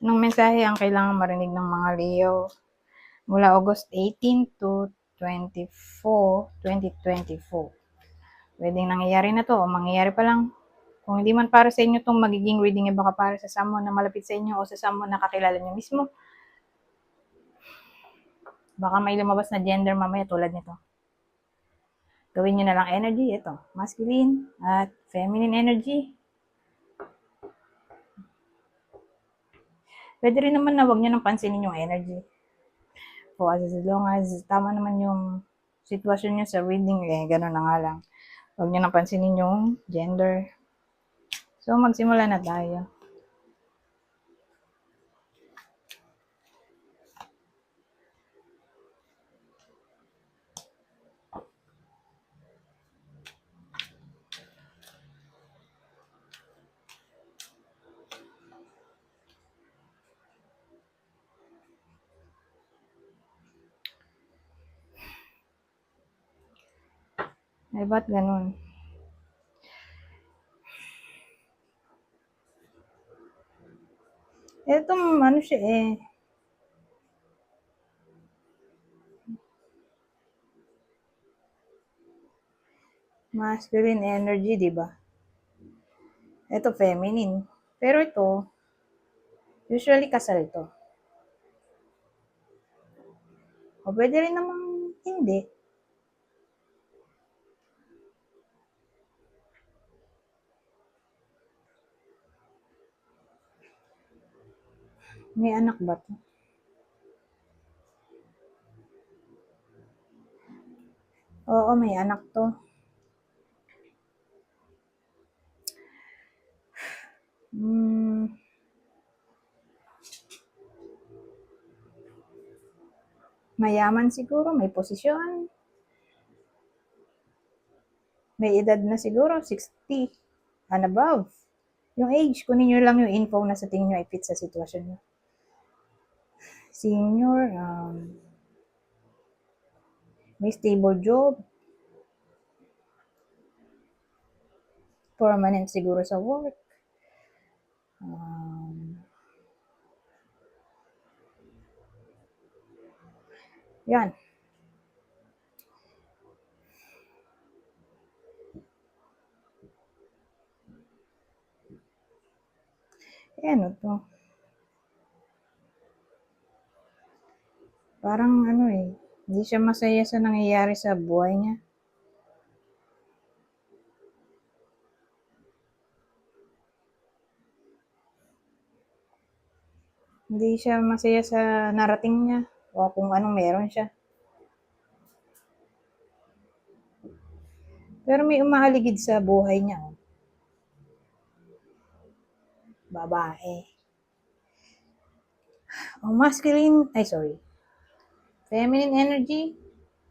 Anong mensahe ang kailangan marinig ng mga Leo mula August 18 to 24, 2024? Pwedeng nangyayari na to o mangyayari pa lang. Kung hindi man para sa inyo itong magiging reading, baka para sa someone na malapit sa inyo o sa someone na kakilala nyo mismo. Baka may lumabas na gender mamaya tulad nito. Gawin nyo na lang energy, ito, masculine at feminine energy. Pwede rin naman na huwag nyo nang pansinin yung energy. So, as long as tama naman yung sitwasyon nyo sa reading, gano'n na nga lang. Huwag nyo nang pansinin yung gender. So, magsimula na tayo. Ba't ganun? Itong ano siya masculine energy, di ba? Ito feminine. Pero ito, usually kasal to. O pwede rin namang hindi. May anak ba to? Oo, may anak to. Mayaman siguro, may posisyon. May edad na siguro, 60 and above. Yung age, kunin nyo lang yung info na sa tingin nyo ay fit sa sitwasyon nyo. Senior, may stable job, permanent siguro sa work. Yan. Ano to? Parang hindi siya masaya sa nangyayari sa buhay niya. Hindi siya masaya sa narating niya o kung anong meron siya. Pero may umaaligid sa buhay niya. Babae. O masculine, feminine energy,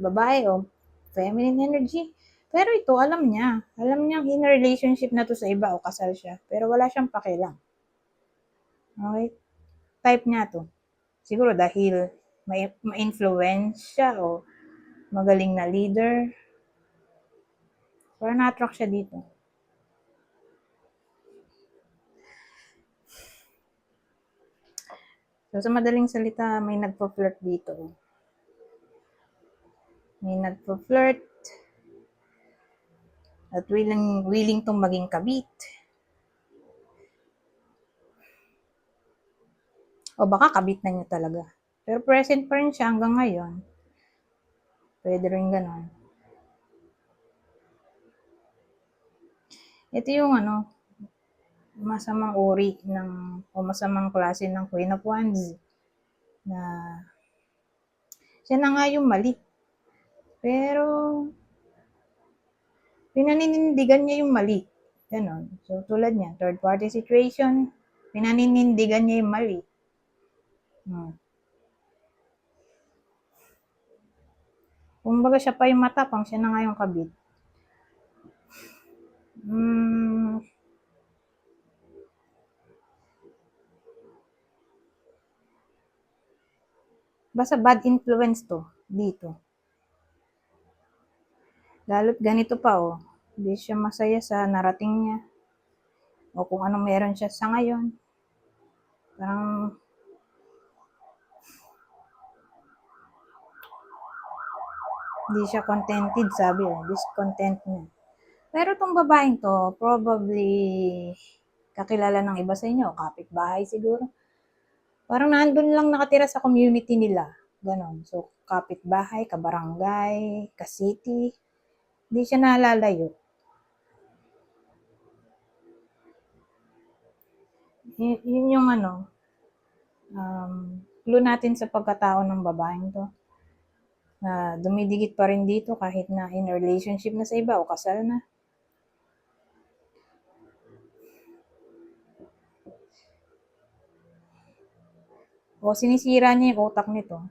babae o feminine energy. Pero ito, alam niya. Alam niya in a relationship na to sa iba o kasal siya. Pero wala siyang pakialam. Okay? Type niya to. Siguro dahil ma-influence siya o magaling na leader. Parang na-attract siya dito. So, sa madaling salita, may nagpo-flirt dito. May nagpo-flirt at willing tong maging kabit. O baka kabit na niya talaga. Pero present pa rin siya hanggang ngayon. Pwede rin ganon. Ito yung masamang uri o masamang klase ng Queen of Wands na siya na nga yung mali. Pero pinaninindigan niya yung mali. Ganon. So, tulad niya, third party situation, pinaninindigan niya yung mali. Kumbaga siya pa yung matapang, siya na nga yung kabit. Basta bad influence to, dito. Lalo't ganito pa hindi siya masaya sa narating niya o kung anong meron siya sa ngayon. Parang hindi siya contented, sabi discontentment. Pero tong babaeng to, probably kakilala ng iba sa inyo, kapitbahay siguro. Parang nandun lang nakatira sa community nila. Ganon. So, kapitbahay, kabarangay, ka-city. Hindi siya nalalayo. Yun yung clue natin sa pagkatao ng babaeng to. Na dumidikit pa rin dito kahit na in relationship na sa iba o kasal na. O sinisira niya yung utak nito.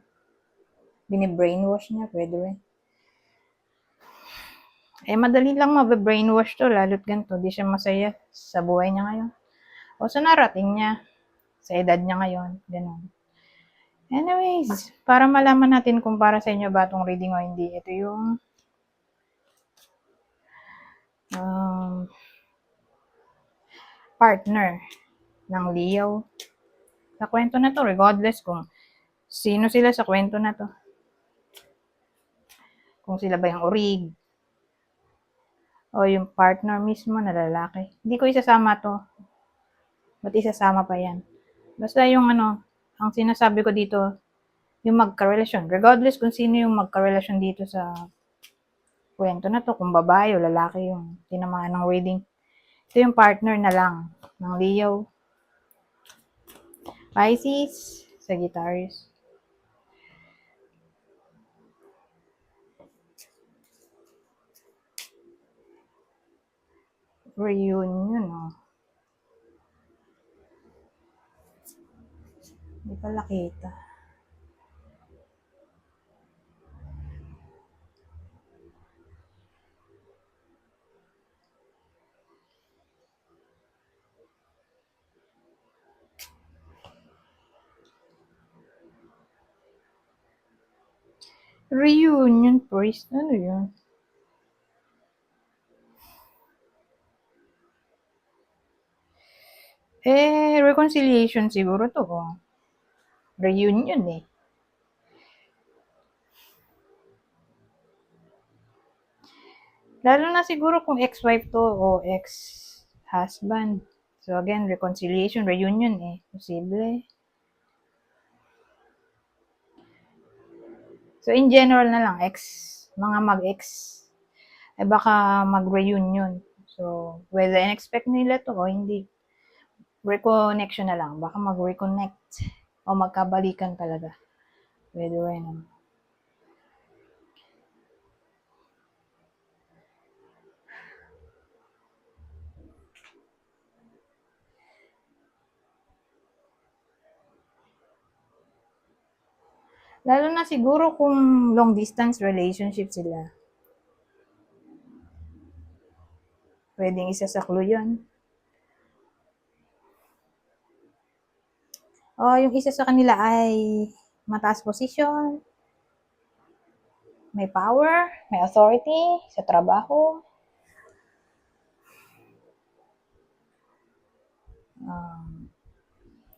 Bine-brainwash niya, pwede rin. Madali lang mabe-brainwash to, lalo't ganito, di siya masaya sa buhay niya ngayon. O sa narating niya, sa edad niya ngayon, gano'n. Anyways, para malaman natin kung para sa inyo ba itong reading o hindi, ito yung partner ng Leo. Sa kwento na to, regardless kung sino sila sa kwento na to. Kung sila ba yung orig, o yung partner mismo na lalaki. Hindi ko isasama to. Ba't isasama pa yan? Basta yung ang sinasabi ko dito, yung magka-relasyon. Regardless kung sino yung magka-relasyon dito sa kwento na to, kung babae o lalaki yung tinamaan ng reading. Ito yung partner na lang ng Leo, Pisces, Sagittarius. Reunion, oh. Hindi pala kita. Reunion priest, ano yun? Reconciliation siguro to. Oh. Reunion eh. Lalo na siguro kung ex-wife to o ex-husband. So again, reconciliation, reunion eh. Posible. So in general na lang, mga mag-ex, baka mag-reunion. So, whether in-expect nila to o hindi, reconnection na lang. Baka mag-reconnect o magkabalikan talaga. Pwede rin. Lalo na siguro kung long distance relationship sila. Pwedeng isa sa clue yun. O yung isa sa kanila ay mataas position, may power, may authority sa trabaho,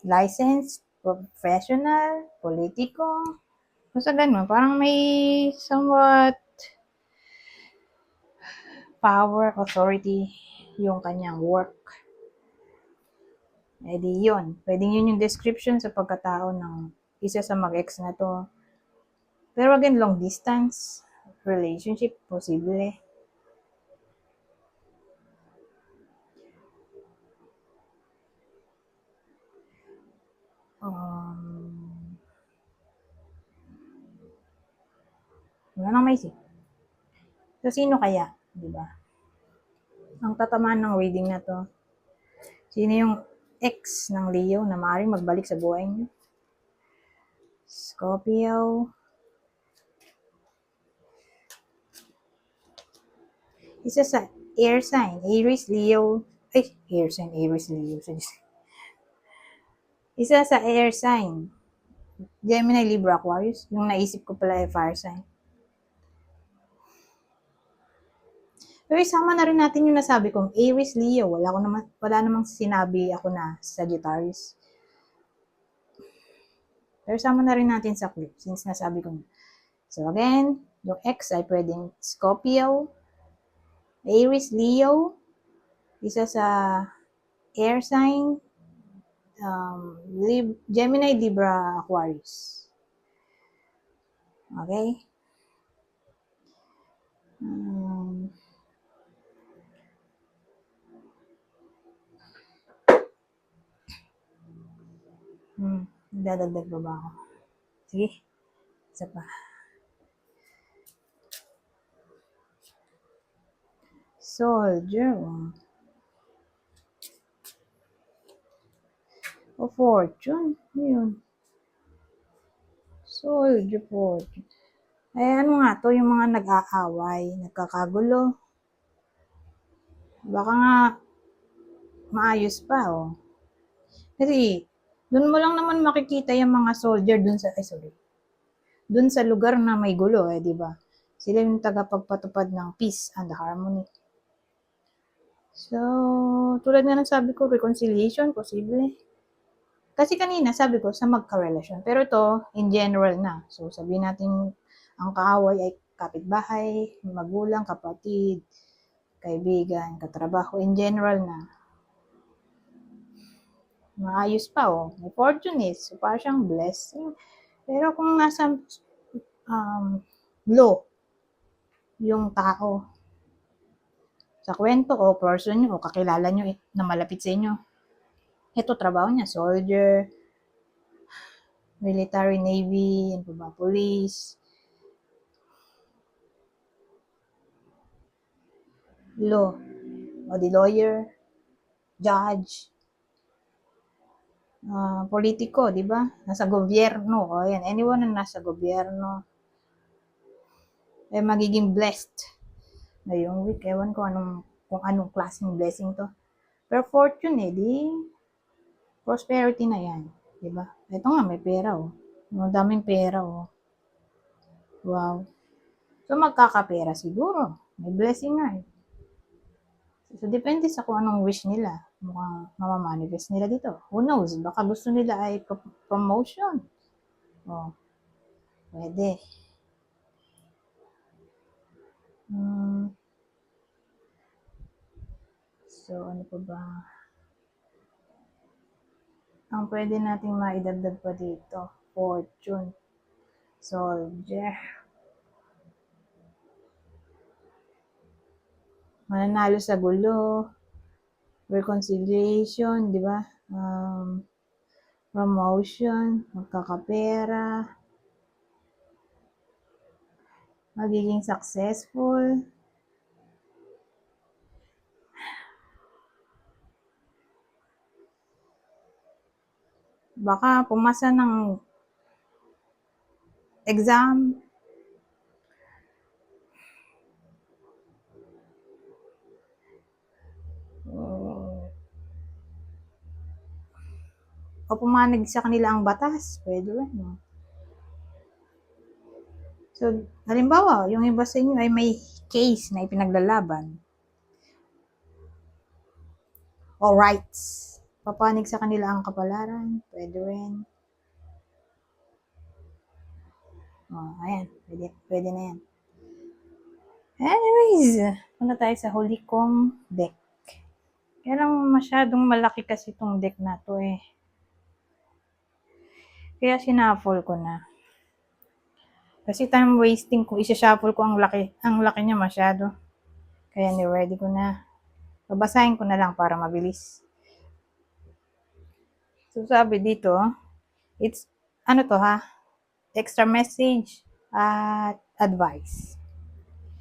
license, professional, politiko. Basta ganun, parang may somewhat power, authority yung kanyang work. Di yun. Pwedeng yun yung description sa pagkatao ng isa sa mag-ex na to. Pero again, long distance relationship, posible. Wala nang maisip. So, sino kaya? Diba? Ang tatamaan ng reading na to, sino yung ex ng Leo na maaaring magbalik sa buhay niyo? Scorpio. Isa sa air sign, Aries, Leo. Air sign, Aries, Leo. Isa sa air sign, Gemini, Libra, Aquarius. Yung naisip ko pala ay fire sign. Pero isama na rin natin yung nasabi kong Aries, Leo. Wala namang sinabi ako na Sagittarius. Pero sama na rin natin sa clip since nasabi ko na. So again, yung X ay pwedeng Scorpio, Aries, Leo, isa sa air sign, Gemini, Libra, Aquarius. Okay? Dadagdag pa ba ako? Sige, isa pa. Soldier. O fortune. Yun. Soldier, fortune. Ay, ano nga to, yung mga nag-aaway, nagkakagulo. Baka nga, maayos pa, oh. Kasi, dun mo lang naman makikita yung mga soldier dun sa, dun sa lugar na may gulo, di ba? Sila yung tagapagpatupad ng peace and harmony. So, tulad nga ng sabi ko, reconciliation, posible. Kasi kanina, sabi ko, sa magka-relasyon. Pero ito, in general na. So, sabihin natin, ang kaaway ay kapitbahay, magulang, kapatid, kaibigan, katrabaho, in general na. Maayos pa, oh. May fortune is, so parang siyang blessing. Pero kung nasa low yung tao, sa kwento o person nyo, o kakilala nyo na malapit sa inyo, ito trabaho niya, soldier, military, navy, ano ba, police, law, o di lawyer, judge, politiko, di ba? Nasa gobyerno, o yan, anyone na nasa gobyerno, eh magiging blessed na yung week. Ewan ko kung anong klaseng blessing to. Pero fortune di prosperity na yan, di ba? Ito nga, may pera, oh. Ang daming pera, oh. Wow. So, magkakapera siguro. May blessing nga, eh. So, depende sa kung anong wish nila. Mukhang mamamanifest nila dito. Who knows? Baka gusto nila ay promotion. Oh, pwede. So, ano pa ba? Ang pwede nating maidagdag pa dito, fortune, soldier. Mananalo sa gulo, reconciliation, di ba? Promotion, magkakapera, magiging successful, baka pumasa ng exam, o pumanig sa kanila ang batas, pwede rin, no? So, halimbawa, yung iba sa inyo ay may case na ipinaglalaban o rights. Papanig sa kanila ang kapalaran, pwede rin. Ayan, pwede na yan. Anyways, punta tayo sa huli kong deck. Kaya lang masyadong malaki kasi itong deck na to, eh. Kaya sinhuffle ko na. Kasi time wasting kung isa-shuffle ko ang laki niya masyado. Kaya ni-ready ko na. Babasahin ko na lang para mabilis. So sabi dito, it's, ano to ha? Extra message at advice.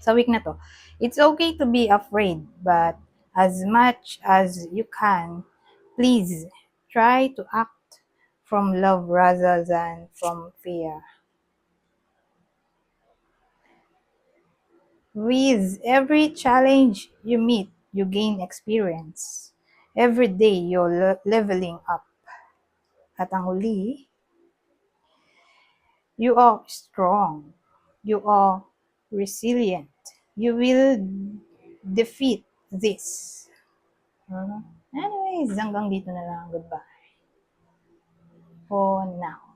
Sa week na to, it's okay to be afraid, but as much as you can, please try to act from love rather than from fear. With every challenge you meet, you gain experience. Every day, you're leveling up. At ang huli, you are strong. You are resilient. You will defeat this. Anyways, hanggang dito na lang. Goodbye. For now.